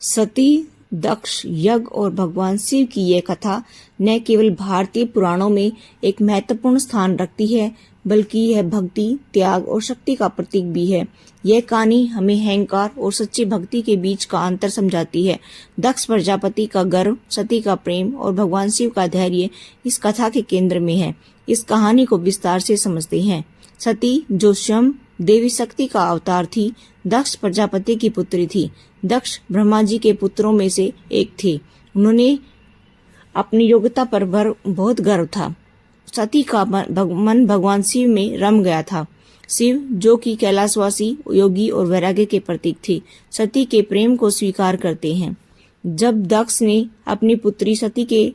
सती, दक्ष यज्ञ और भगवान शिव की यह कथा न केवल भारतीय पुराणों में एक महत्वपूर्ण स्थान रखती है, बल्कि यह भक्ति, त्याग और शक्ति का प्रतीक भी है। यह कहानी हमें अहंकार और सच्ची भक्ति के बीच का अंतर समझाती है। दक्ष प्रजापति का गर्व, सती का प्रेम और भगवान शिव का धैर्य इस कथा के केंद्र में है। इस कहानी को विस्तार से समझते हैं। सती, जो स्वयं देवी शक्ति का अवतार थी, दक्ष प्रजापति की पुत्री थी। दक्ष ब्रह्मा जी के पुत्रों में से एक थे। उन्होंने अपनी योग्यता पर बहुत गर्व था। सती का मन भगवान शिव में रम गया था। शिव, जो कि कैलाशवासी, योगी और वैराग्य के प्रतीक थे, सती के प्रेम को स्वीकार करते हैं। जब दक्ष ने अपनी पुत्री सती के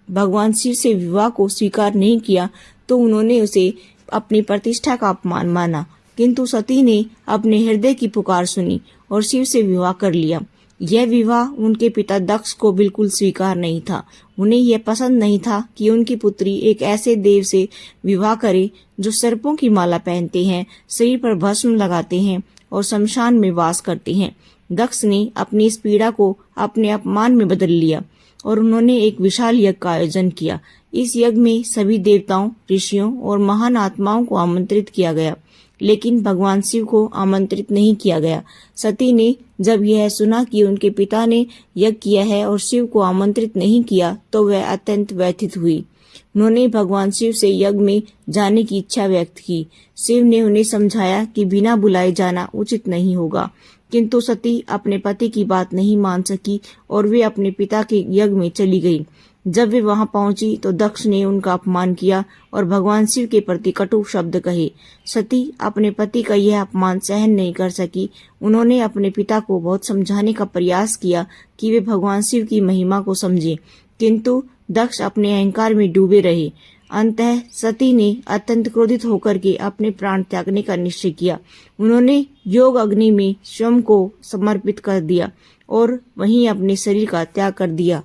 भगवान शिव से विवाह को स्वीकार नहीं किया, तो उन्होंने उसे अपनी प्रतिष्ठा का अपमान माना। किंतु सती ने अपने हृदय की पुकार सुनी और शिव से विवाह कर लिया। यह विवाह उनके पिता दक्ष को बिल्कुल स्वीकार नहीं था। उन्हें यह पसंद नहीं था कि उनकी पुत्री एक ऐसे देव से विवाह करे जो सर्पों की माला पहनते हैं, शरीर पर भस्म लगाते हैं और शमशान में वास करते हैं। दक्ष ने अपनी इस पीड़ा को अपने अपमान में बदल लिया और उन्होंने एक विशाल यज्ञ का आयोजन किया। इस यज्ञ में सभी देवताओं, ऋषियों और महान आत्माओं को आमंत्रित किया गया, लेकिन भगवान शिव को आमंत्रित नहीं किया गया। सती ने जब यह सुना कि उनके पिता ने यज्ञ किया है और शिव को आमंत्रित नहीं किया, तो वह अत्यंत व्यथित हुई। उन्होंने भगवान शिव से यज्ञ में जाने की इच्छा व्यक्त की। शिव ने उन्हें समझाया कि बिना बुलाए जाना उचित नहीं होगा, किंतु सती अपने पति की बात नहीं मान सकी और वे अपने पिता के यज्ञ में चली गई। जब वे वहां पहुंची तो दक्ष ने उनका अपमान किया और भगवान शिव के प्रति कटु शब्द कहे। सती अपने पति का यह अपमान सहन नहीं कर सकी। उन्होंने अपने पिता को बहुत समझाने का प्रयास किया कि वे भगवान शिव की महिमा को समझें, किंतु दक्ष अपने अहंकार में डूबे रहे। अंततः सती ने अत्यंत क्रोधित होकर के अपने प्राण त्यागने का निश्चय किया। उन्होंने योग अग्नि में स्वयं को समर्पित कर दिया और वहीं अपने शरीर का त्याग कर दिया।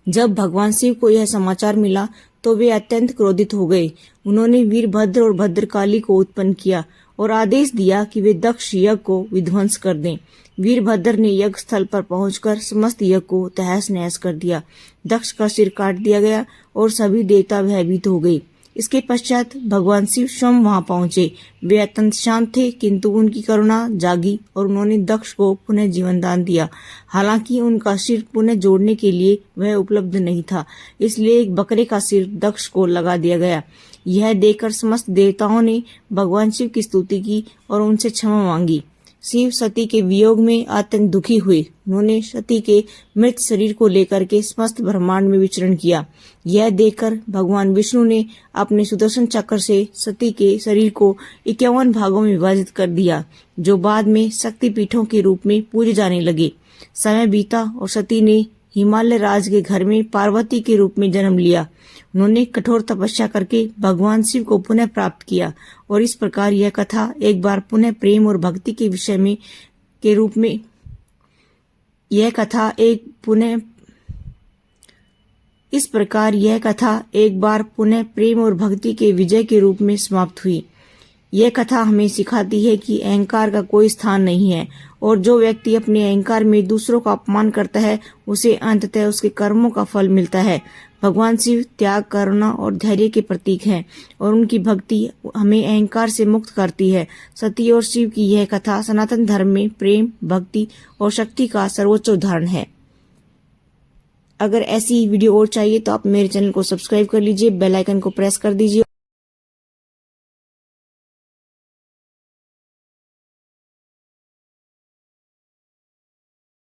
जब भगवान शिव को यह समाचार मिला तो वे अत्यंत क्रोधित हो गए। उन्होंने वीरभद्र और भद्रकाली को उत्पन्न किया और आदेश दिया कि वे दक्ष यज्ञ को विध्वंस कर दें। वीरभद्र ने यज्ञ स्थल पर पहुंचकर समस्त यज्ञ को तहस नहस कर दिया। दक्ष का सिर काट दिया गया और सभी देवता भयभीत हो गए। इसके पश्चात भगवान शिव स्वयं वहां पहुंचे। वे अत्यंत शांत थे, किंतु उनकी करुणा जागी और उन्होंने दक्ष को पुनः जीवन दान दिया। हालांकि उनका सिर पुनः जोड़ने के लिए वह उपलब्ध नहीं था, इसलिए एक बकरे का सिर दक्ष को लगा दिया गया। यह देखकर समस्त देवताओं ने भगवान शिव की स्तुति की और उनसे क्षमा मांगी। शिव सती के वियोग में अत्यंत दुखी हुए। उन्होंने सती के मृत शरीर को लेकर के समस्त ब्रह्मांड में विचरण किया। यह देखकर भगवान विष्णु ने अपने सुदर्शन चक्र से सती के शरीर को 51 भागों में विभाजित कर दिया, जो बाद में शक्तिपीठों के रूप में पूजे जाने लगे। समय बीता और सती ने हिमालय राज के घर में पार्वती के रूप में जन्म लिया। उन्होंने कठोर तपस्या करके भगवान शिव को पुनः प्राप्त किया और इस प्रकार यह कथा एक बार पुनः प्रेम और भक्ति के विषय में के रूप में यह कथा एक बार पुनः प्रेम और भक्ति के विजय के रूप में समाप्त हुई। यह कथा हमें सिखाती है कि अहंकार का कोई स्थान नहीं है और जो व्यक्ति अपने अहंकार में दूसरों का अपमान करता है, उसे अंततः उसके कर्मों का फल मिलता है। भगवान शिव त्याग, करुणा और धैर्य के प्रतीक हैं और उनकी भक्ति हमें अहंकार से मुक्त करती है। सती और शिव की यह कथा सनातन धर्म में प्रेम, भक्ति और शक्ति का सर्वोच्च उदाहरण है। अगर ऐसी वीडियो और चाहिए तो आप मेरे चैनल को सब्सक्राइब कर लीजिए, बेल आइकन को प्रेस कर दीजिए।